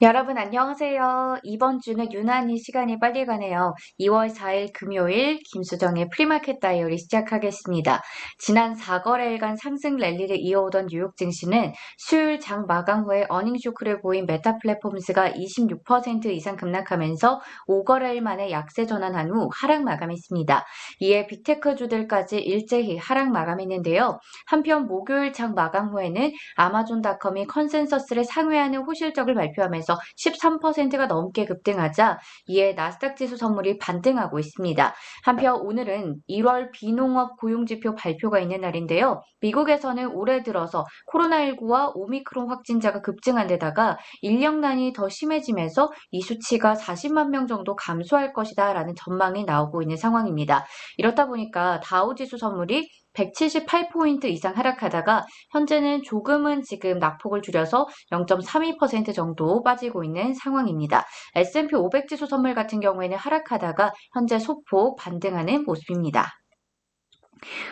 여러분 안녕하세요. 이번 주는 유난히 시간이 빨리 가네요. 2월 4일 금요일 김수정의 프리마켓 다이어리 시작하겠습니다. 지난 4거래일간 상승 랠리를 이어오던 뉴욕 증시는 수요일 장 마감 후에 어닝 쇼크를 보인 메타 플랫폼스가 26% 이상 급락하면서 5거래일 만에 약세 전환한 후 하락 마감했습니다. 이에 빅테크주들까지 일제히 하락 마감했는데요. 한편 목요일 장 마감 후에는 아마존닷컴이 컨센서스를 상회하는 호실적을 발표하면서 13%가 넘게 급등하자 이에 나스닥 지수 선물이 반등하고 있습니다. 한편 오늘은 1월 비농업 고용지표 발표가 있는 날인데요. 미국에서는 올해 들어서 코로나19와 오미크론 확진자가 급증한 데다가 인력난이 더 심해지면서 이 수치가 40만 명 정도 감소할 것이다 라는 전망이 나오고 있는 상황입니다. 이렇다 보니까 다우지수 선물이 178포인트 이상 하락하다가 현재는 조금은 지금 낙폭을 줄여서 0.32% 정도 빠지고 있는 상황입니다. S&P 500 지수 선물 같은 경우에는 하락하다가 현재 소폭 반등하는 모습입니다.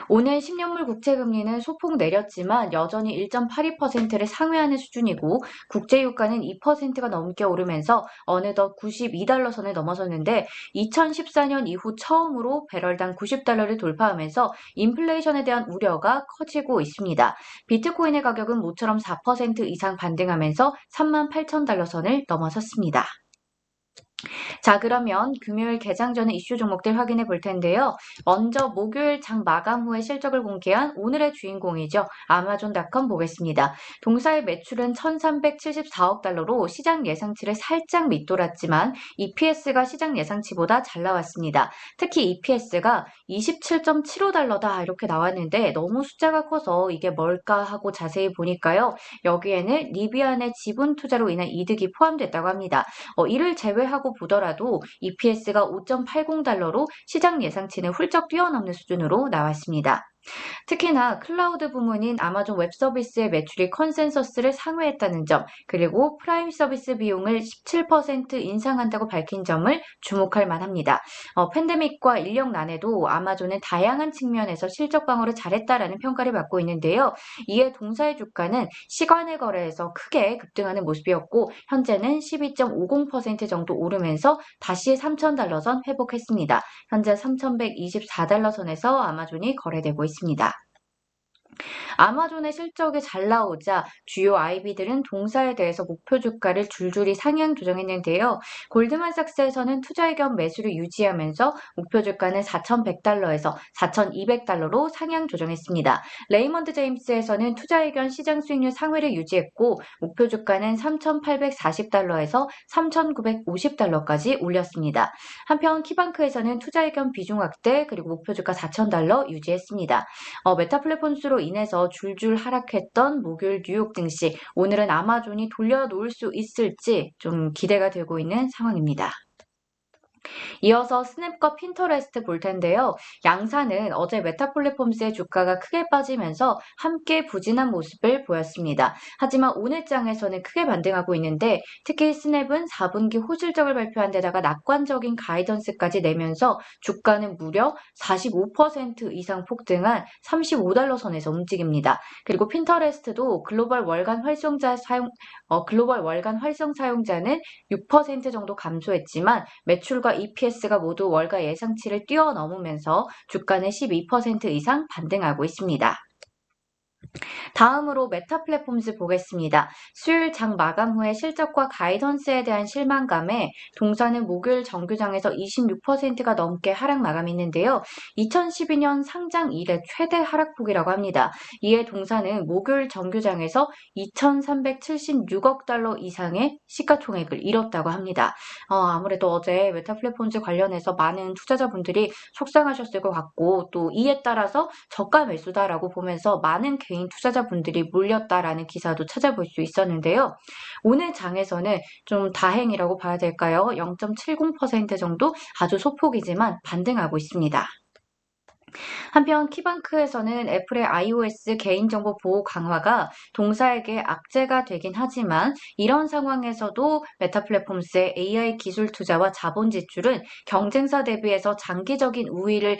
오늘 10년물 국채금리는 소폭 내렸지만 여전히 1.82%를 상회하는 수준이고 국제유가는 2%가 넘게 오르면서 어느덧 92달러 선을 넘어섰는데 2014년 이후 처음으로 배럴당 90달러를 돌파하면서 인플레이션에 대한 우려가 커지고 있습니다. 비트코인의 가격은 모처럼 4% 이상 반등하면서 38,000달러 선을 넘어섰습니다. 자, 그러면 금요일 개장 전에 이슈 종목들 확인해 볼 텐데요. 먼저 목요일 장 마감 후에 실적을 공개한 오늘의 주인공이죠. 아마존닷컴 보겠습니다. 동사의 매출은 1,374억 달러로 시장 예상치를 살짝 밑돌았지만 EPS가 시장 예상치보다 잘 나왔습니다. 특히 EPS가 27.75달러다 이렇게 나왔는데 너무 숫자가 커서 이게 뭘까 하고 자세히 보니까요. 여기에는 리비안의 지분 투자로 인한 이득이 포함됐다고 합니다. 이를 제외하고 보더라도 EPS가 5.80달러로 시장 예상치는 훌쩍 뛰어넘는 수준으로 나왔습니다. 특히나 클라우드 부문인 아마존 웹 서비스의 매출이 컨센서스를 상회했다는 점, 그리고 프라임 서비스 비용을 17% 인상한다고 밝힌 점을 주목할 만합니다. 팬데믹과 인력난에도 아마존은 다양한 측면에서 실적 방어를 잘했다라는 평가를 받고 있는데요. 이에 동사의 주가는 시간의 거래에서 크게 급등하는 모습이었고 현재는 12.50% 정도 오르면서 다시 3,000달러 선 회복했습니다. 현재 3,124달러 선에서 아마존이 거래되고 있습니다. 아마존의 실적이 잘 나오자 주요 IB들은 동사에 대해서 목표 주가를 줄줄이 상향 조정했는데요. 골드만삭스에서는 투자의 겸 매수를 유지하면서 목표 주가는 4,100달러에서 4,200달러로 상향 조정했습니다. 레이먼드 제임스에서는 투자의 겸 시장 수익률 상회를 유지했고 목표 주가는 3,840달러에서 3,950달러까지 올렸습니다. 한편 키방크에서는 투자의 겸 비중 확대 그리고 목표 주가 4,000달러 유지했습니다. 메타 플랫폼스로 인해서 줄줄 하락했던 목요일 뉴욕 증시, 오늘은 아마존이 돌려놓을 수 있을지 좀 기대가 되고 있는 상황입니다. 이어서 스냅과 핀터레스트 볼 텐데요. 양사는 어제 메타 플랫폼스의 주가가 크게 빠지면서 함께 부진한 모습을 보였습니다. 하지만 오늘 장에서는 크게 반등하고 있는데 특히 스냅은 4분기 호실적을 발표한 데다가 낙관적인 가이던스까지 내면서 주가는 무려 45% 이상 폭등한 35달러 선에서 움직입니다. 그리고 핀터레스트도 글로벌 월간 활성 사용자는 6% 정도 감소했지만 매출과 EPS가 모두 월가 예상치를 뛰어넘으면서 주가는 12% 이상 반등하고 있습니다. 다음으로 메타 플랫폼즈 보겠습니다. 수요일 장 마감 후에 실적과 가이던스에 대한 실망감에 동사는 목요일 정규장에서 26%가 넘게 하락 마감했는데요. 2012년 상장 이래 최대 하락폭이라고 합니다. 이에 동사는 목요일 정규장에서 2,376억 달러 이상의 시가총액을 잃었다고 합니다. 아무래도 어제 메타 플랫폼즈 관련해서 많은 투자자분들이 속상하셨을 것 같고 또 이에 따라서 저가 매수다라고 보면서 많은 개인 투자자분들이 몰렸다라는 기사도 찾아볼 수 있었는데요. 오늘 장에서는 좀 다행이라고 봐야 될까요? 0.70% 정도 아주 소폭이지만 반등하고 있습니다. 한편 키방크에서는 애플의 iOS 개인정보 보호 강화가 동사에게 악재가 되긴 하지만 이런 상황에서도 메타 플랫폼스의 AI 기술 투자와 자본 지출은 경쟁사 대비해서 장기적인 우위를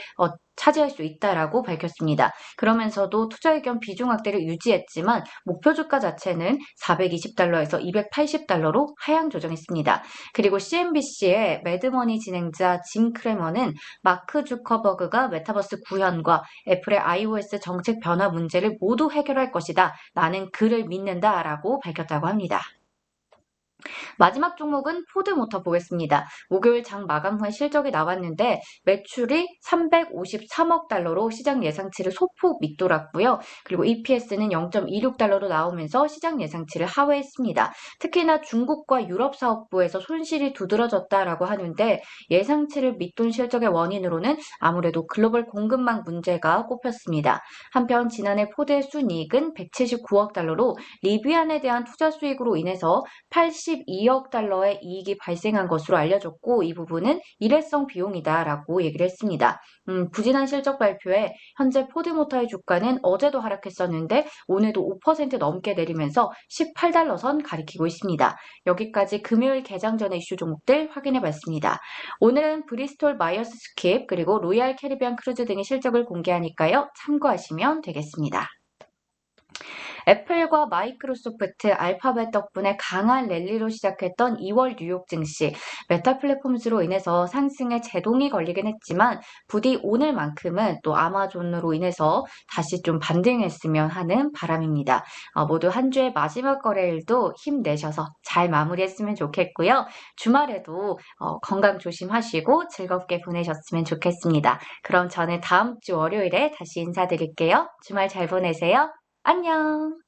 차지할 수 있다라고 밝혔습니다. 그러면서도 투자 의견 비중 확대를 유지했지만 목표 주가 자체는 420달러에서 280달러로 하향 조정했습니다. 그리고 CNBC의 매드머니 진행자 짐 크래머는 마크 주커버그가 메타버스 구현과 애플의 iOS 정책 변화 문제를 모두 해결할 것이다. 나는 그를 믿는다라고 밝혔다고 합니다. 마지막 종목은 포드모터 보겠습니다. 목요일 장 마감 후에 실적이 나왔는데 매출이 353억 달러로 시장 예상치를 소폭 밑돌았고요. 그리고 EPS는 0.26달러로 나오면서 시장 예상치를 하회했습니다. 특히나 중국과 유럽 사업부에서 손실이 두드러졌다라고 하는데 예상치를 밑돈 실적의 원인으로는 아무래도 글로벌 공급망 문제가 꼽혔습니다. 한편 지난해 포드의 순이익은 179억 달러로 리비안에 대한 투자 수익으로 인해서 82억 달러의 이익이 발생한 것으로 알려졌고 이 부분은 일회성 비용이다라고 얘기를 했습니다. 부진한 실적 발표에 현재 포드모터의 주가는 어제도 하락했었는데 오늘도 5% 넘게 내리면서 18달러 선 가리키고 있습니다. 여기까지 금요일 개장 전의 이슈 종목들 확인해 봤습니다. 오늘은 브리스톨 마이어스 스킵 그리고 로얄 캐리비안 크루즈 등의 실적을 공개하니까요. 참고하시면 되겠습니다. 애플과 마이크로소프트, 알파벳 덕분에 강한 랠리로 시작했던 2월 뉴욕 증시, 메타 플랫폼즈로 인해서 상승에 제동이 걸리긴 했지만 부디 오늘만큼은 또 아마존으로 인해서 다시 좀 반등했으면 하는 바람입니다. 모두 한 주의 마지막 거래일도 힘내셔서 잘 마무리했으면 좋겠고요. 주말에도 건강 조심하시고 즐겁게 보내셨으면 좋겠습니다. 그럼 저는 다음 주 월요일에 다시 인사드릴게요. 주말 잘 보내세요. 안녕!